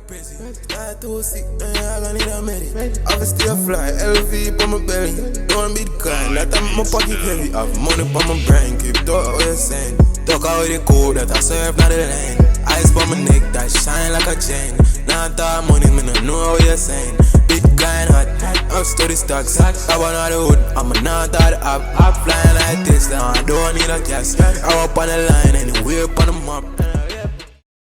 Start too sick, I gonna need a medic. Obviously a fly, LV on my belly. Don't be the kind, that I'm my pocket heavy. Have money on my brain, keep talk what you're saying. Talk out the code that I serve, not the lane. Ice on my neck that shine like a chain. Now that money, me no know what you're saying. Bitcoin hot, I'm study stocks. I want all the hood, I'm a not out the app. I'm flying like this, now I don't need a gas. I'm up on the line, anywhere up on the map.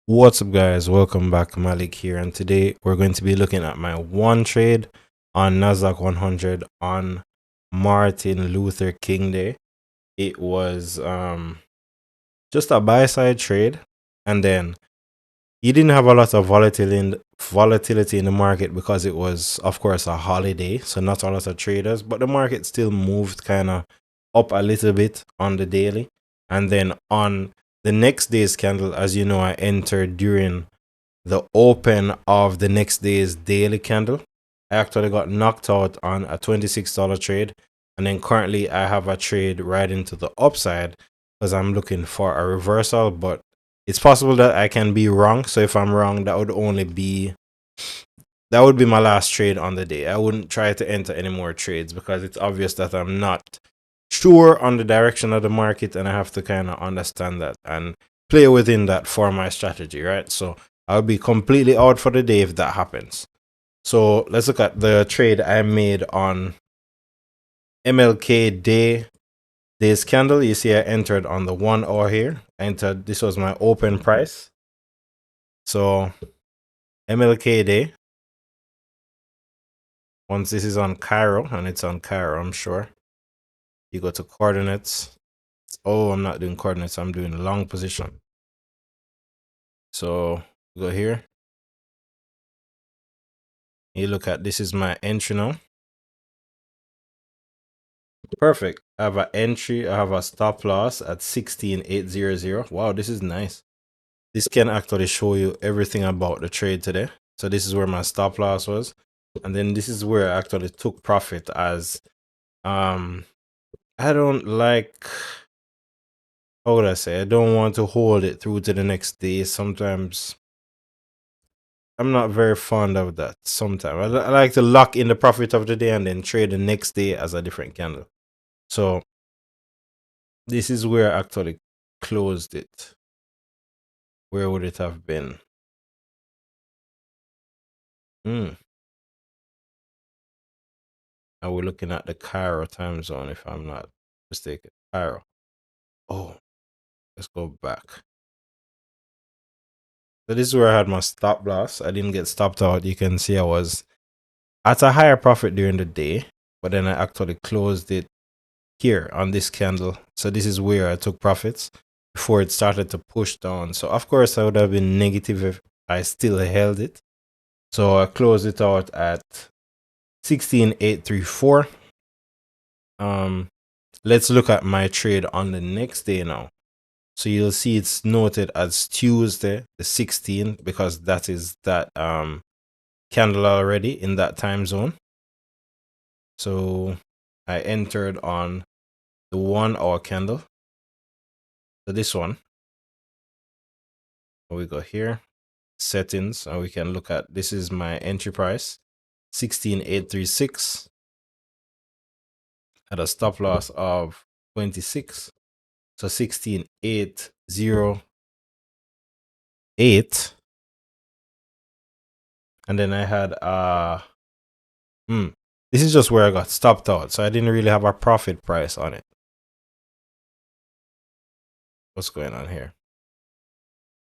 What's up, guys? Welcome back. MLK here, and today we're going to be looking at my one trade on Nasdaq 100 on Martin Luther King Day. It was just a buy side trade, and then you didn't have a lot of volatility in the market because it was, of course, a holiday, so not a lot of traders, but the market still moved kind of up a little bit on the daily. And then on the next day's candle, as you know, I entered during the open of the next day's daily candle. I actually got knocked out on a $26 trade, and then currently I have a trade right into the upside because I'm looking for a reversal, but it's possible that I can be wrong. So if I'm wrong, that would be my last trade on the day. I wouldn't try to enter any more trades because it's obvious that I'm not sure on the direction of the market, and I have to kind of understand that and play within that for my strategy, right? So I'll be completely out for the day if that happens. So let's look at the trade I made on MLK day's candle. You see I entered on the 1 hour here. This was my open price. So MLK day, once this is on Cairo, and it's on Cairo, I'm sure, you go to coordinates. Oh, I'm not doing coordinates, I'm doing long position. So go here, you look at, this is my entry now. Perfect. I have an entry, I have a stop loss at 16,800. Wow, this is nice. This can actually show you everything about the trade today. So this is where my stop loss was, and then this is where I actually took profit, as I don't like, how would I say, I don't want to hold it through to the next day. Sometimes I'm not very fond of that. Sometimes I like to lock in the profit of the day and then trade the next day as a different candle. So this is where I actually closed it. Where would it have been? Are we looking at the Cairo time zone, if I'm not mistaken? Cairo. Oh, let's go back. So this is where I had my stop loss. I didn't get stopped out. You can see I was at a higher profit during the day, but then I actually closed it here on this candle. So this is where I took profits before it started to push down. So of course I would have been negative if I still held it. So I closed it out at 16,834. Let's look at my trade on the next day now. So you'll see it's noted as Tuesday the 16th because that is that candle already in that time zone. So I entered on the 1 hour candle. So this one, we go here, settings, and we can look at, this is my entry price, 16,836 at a stop loss of 26. So 16,808. And then I had this is just where I got stopped out, so I didn't really have a profit price on it. What's going on here?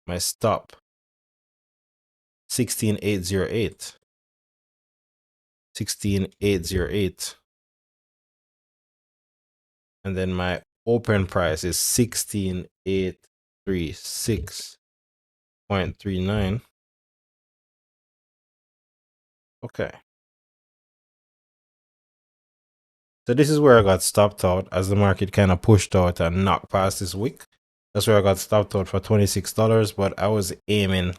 My stop, 16,808. 16,808. And then my open price is 16,836.39. Okay. So this is where I got stopped out as the market kind of pushed out and knocked past this wick. That's where I got stopped out for $26, but I was aiming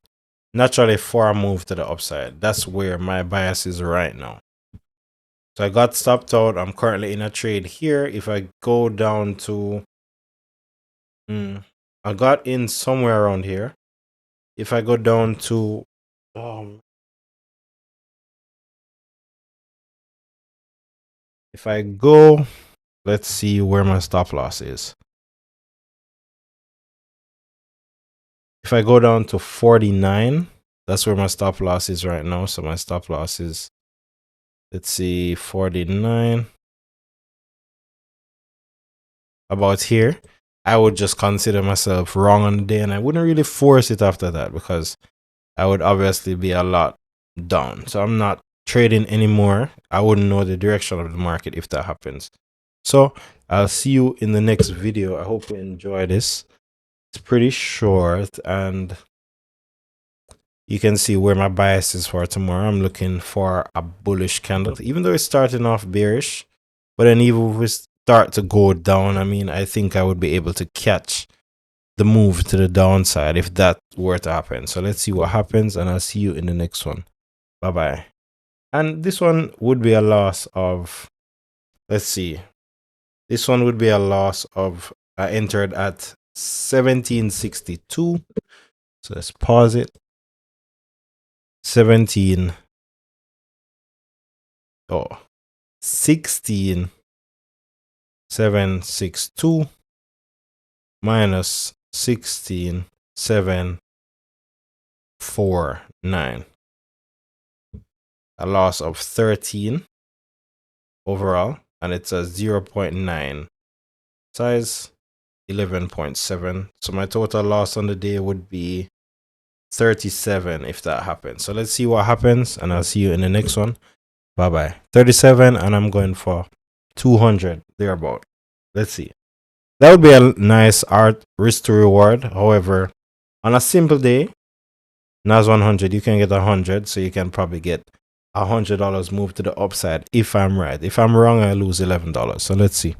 naturally for a move to the upside. That's where my bias is right now. So I got stopped out. I'm currently in a trade here. If I go down to, I got in somewhere around here. If I go down to If I go, let's see where my stop loss is. If I go down to 49, that's where my stop loss is right now. So my stop loss is, let's see, 49. About here, I would just consider myself wrong on the day, and I wouldn't really force it after that because I would obviously be a lot down. So I'm not trading anymore. I wouldn't know the direction of the market if that happens. So I'll see you in the next video. I hope you enjoy this. It's pretty short, and you can see where my bias is for tomorrow. I'm looking for a bullish candle, even though it's starting off bearish. But then even if we start to go down, I mean, I think I would be able to catch the move to the downside if that were to happen. So let's see what happens, and I'll see you in the next one. Bye bye. And this one would be a loss of, let's see, this one would be a loss of, I entered at 1762. So let's pause it. 16762 minus 16749. A loss of 13 overall, and it's a 0.9 size, 11.7. So my total loss on the day would be 37 if that happens. So let's see what happens, and I'll see you in the next one. Bye bye. 37, and I'm going for 200 thereabout. Let's see. That would be a nice art risk to reward. However, on a simple day, NAS 100, you can get 100, so you can probably get $100 move to the upside if I'm right. If I'm wrong, I lose $11. So let's see.